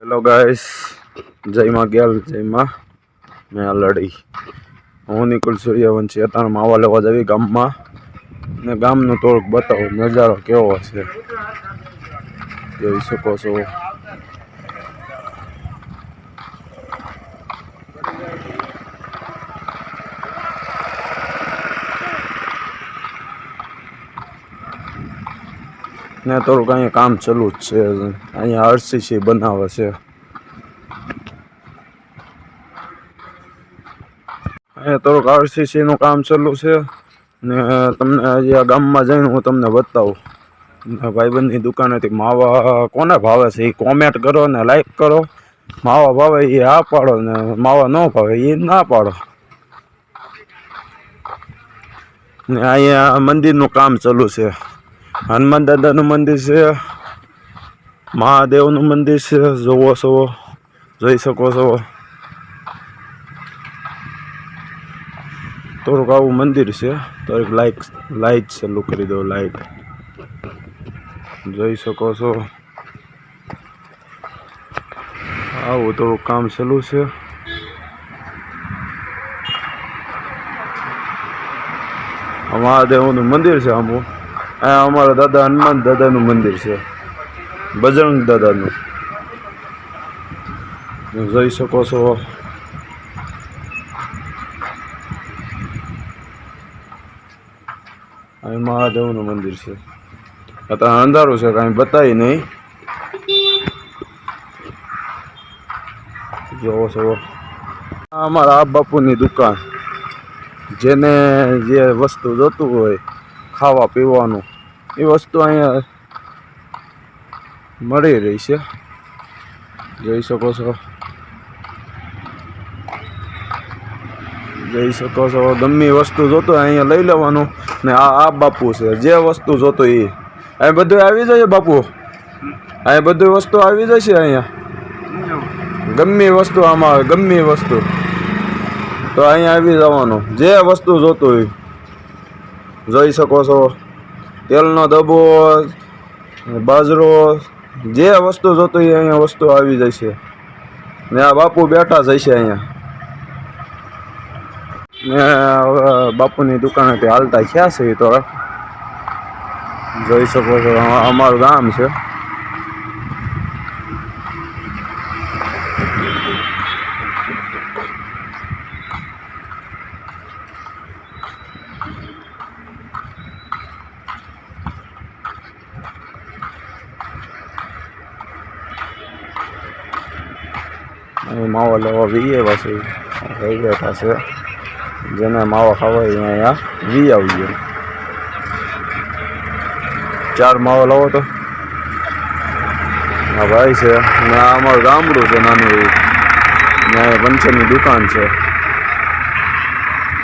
Hello guys, જય માં ગેલ, જય માં મેલડી. હું નિકુલ સૂર્યવંશી અત્યારે માવા લેવા જવી ગામમાં ને ગામનું થોડુંક બતાવો નજારો કેવો છે જોઈ શકો છો. ને થોડુંક અહીંયા કામ ચાલુ જ છે. અહીંયા આરસીસી બનાવે છે. અહીંયા થોડુંક આરસીસી નું કામ ચાલુ છે ને તમને હજી આ ગામમાં જઈને હું તમને બતાવું. ભાઈબંધની દુકાનેથી માવા કોને ભાવે છે એ કોમેન્ટ કરો ને લાઈક કરો. માવા ભાવે એ આ પાડો ને માવા ન ભાવે એ ના પાડો. ને અહીંયા મંદિરનું કામ ચાલુ છે. હનુમાન દાદાનું મંદિર છે, મહાદેવનું મંદિર છે. જોવો છો, જોઈ શકો છો. થોડુંક આવું મંદિર છે. થોડીક લાઈટ ચાલુ કરી દો. લાઈટ જોઈ શકો છો. આવું થોડુંક કામ ચાલુ છે. મહાદેવનું મંદિર છે. આમું અહીંયા અમારા દાદા હનુમાન દાદાનું મંદિર છે, બજરંગ દાદાનું જોઈ શકો છો. અહીં મહાદેવનું મંદિર છે. અત્યારે અંધારું છે, કાંઈ બતાવી નહીં. જોવો છો અમારા આ બાપુની દુકાન. જેને જે વસ્તુ જોતું હોય ખાવા પીવાનું એ વસ્તુ અહીંયા મળી રહી છે. જોઈ શકો છો, જોઈ શકો છો. ગમે વસ્તુ જોતો અહીંયા લઈ લેવાનું. ને આ બાપુ છે, જે વસ્તુ જોતો એ અહીં બધું આવી જાય બાપુ. અહીં બધી વસ્તુ આવી જશે. અહીંયા ગમે વસ્તુ, આમાં ગમે વસ્તુ તો અહીંયા આવી જવાનું. જે વસ્તુ જોતું હોય જોઈ શકો છો. તેલનો ડબ્બો, બાજરો, જે વસ્તુ જોતું હોય અહીંયા વસ્તુ આવી જશે. ને આ બાપુ બેઠા જશે અહીંયા. ને બાપુની દુકાનેથી હાલતા ક્યાં છે તો જોઈ શકો છો. અમારું ગામ છે. માવા લેવા વીએ પાછી રહી બેઠા છે. જેને માવા ખાવા અહીંયા વી આવી ગયો. 4 માવા લાવો તો હા ભાઈ છે. ને આ અમારું ગામડું છે નાનું એવું. ને પંચરની દુકાન છે,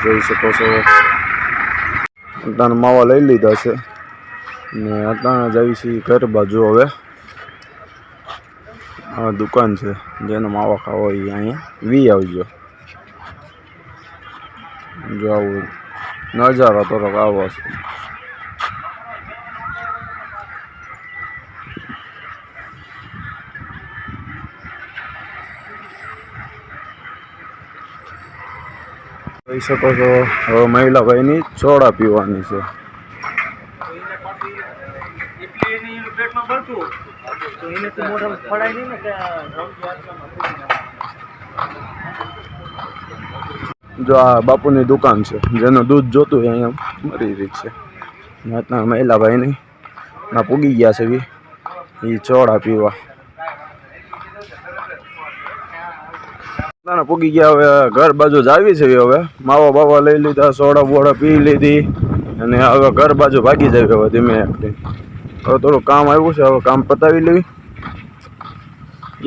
જોઈ શકો છો. અત્યારે માવા લઈ લીધા છે ને અત્યારે જઈએ છીએ ઘર બાજુ. હવે આ દુકાન છે, જેને માવા ખાવા હોય અહીંયા વી આવજો. જો આવું નજારો થોડોક આવો છે. જોઈ શકો છો. હવે મહિલા ભાઈની સોડા પીવાની છે. જો આ બાપુની દુકાન છે, જેનું દૂધ જોતું હોય અહીંયા મળી રહી છે. અત્યારે મહિલા ભાઈની ના પૂગી ગયા છે એ સોડા પીવા. પૂગી ગયા. હવે ઘર બાજુ જ આવી છે. હવે માવા બાવા લઈ લીધા, સોડા બોડા પી લીધી અને હવે ઘર બાજુ ભાગી જાય. હવે ધીમે હવે થોડું કામ આવ્યું છે, હવે કામ પતાવી લેવી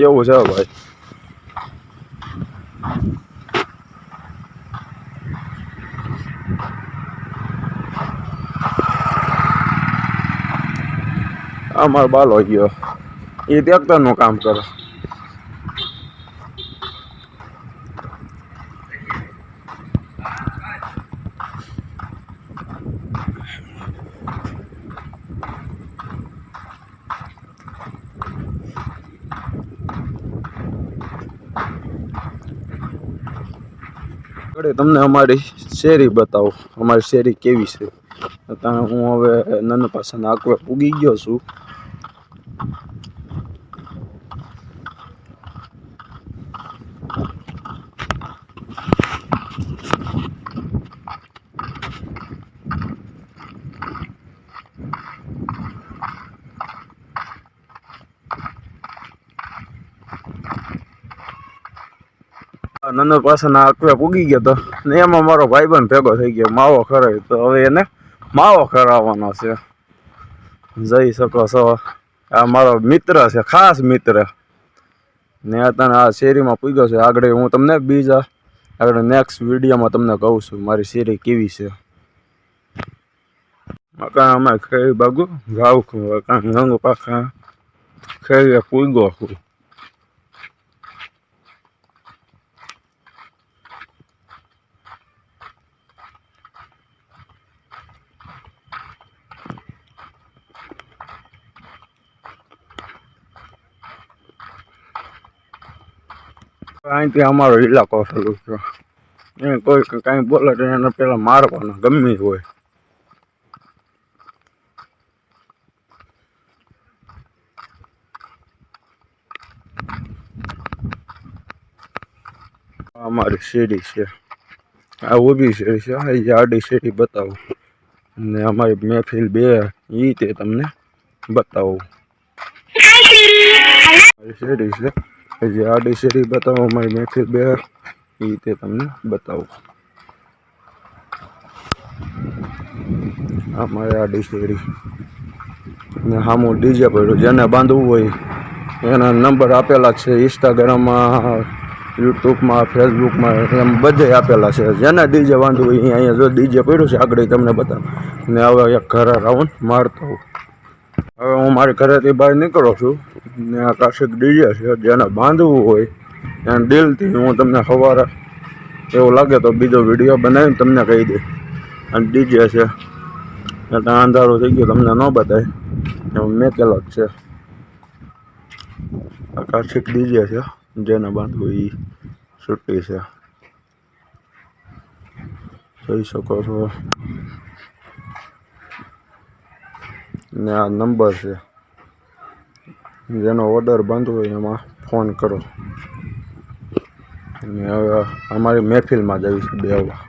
એવું છે ભાઈ. અમારો બાલો ગયો, એ ટ્રેક્ટરનું કામ કરે. આગળ તમને અમારી શેરી બતાવું, અમારી શેરી કેવી છે. અત્યારે હું હવે નાના પાસાના આકવે પૂગી ગયો છું. નાના પાસાના આકવે પૂગી ગયો તો ને એમાં મારો ભાઈબંધ ભેગો થઈ ગયો માવો ખરાય, તો હવે એને માવો ખરાવવાનો છે. જઈ શકો છો, આ મારો મિત્ર છે, ખાસ મિત્ર. ને અત્યારે આ શેરીમાં પૂગ્યો છે. આગળ હું તમને બીજા આગળ નેક્સ્ટ વિડીયોમાં તમને કહું છું મારી શેરી કેવી છે. મકાન અમે ખેડી બાગુ ગાવ ગંગ પાખા ખેડીએ પૂગ્યો છું. અહીંથી અમારો ઇલાકો ચાલુ છે. એ કોઈ કાંઈ બોલે તો એને પેલા મારવાનો ગમે હોય. અમારી શેરી છે, આ ઊભી શેરી છે. આ આડી શેરી બતાવું ને અમારી મહેફિલ બે ઈ તે તમને બતાવું. શેરી છે જે આડી શેરી બતાવો, અમારી મહેફિલ બે ઈ તે તમને બતાવું. અમારે આડી શેરી ને સામું ડીજે પડ્યું. જેને બાંધવું હોય એના નંબર આપેલા છે ઇન્સ્ટાગ્રામમાં, યુટ્યુબમાં, ફેસબુકમાં, એમ બધે આપેલા છે. જેને ડીજે બાંધવું હોય અહીંયા જો ડીજે પડ્યું છે આગળ તમને બતાવું. ને હવે એક ઘરે રાઉન્ડ મારતો હું. હવે હું મારી ઘરેથી બહાર નીકળું છું ને આ કાશિક ડીજે છે. જેને બાંધવું હોય એને દિલથી હું તમને સવારે એવું લાગે તો બીજો વિડીયો બનાવીને તમને કહી દે. અને ડીજે છે એટલે અંધારું થઈ ગયું તમને ન બતાય એવું મેકેલો જ છે. આ કાશિક ડીજે છે. જેને બાંધવું એ છૂટી છે, જોઈ શકો છો. ને આ નંબર છે, જેનો ઓર્ડર બાંધવો હોય એમાં ફોન કરો. અને હવે અમારી મહેફિલમાં જ આવી છે બેહવા.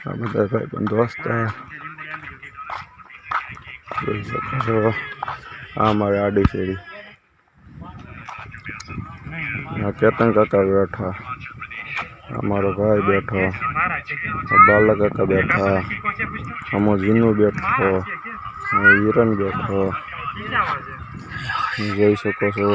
આ બધા ભાઈબંધ દોસ્તા જોઈ શકો છો. આ અમારે આડી શેરી. આ કેતન કાકા બેઠા, અમારો ભાઈ બેઠો, બાલા કાકા બેઠા, અમો જીનુ બેઠો, હિરણ બેઠો, જોઈ શકો છો.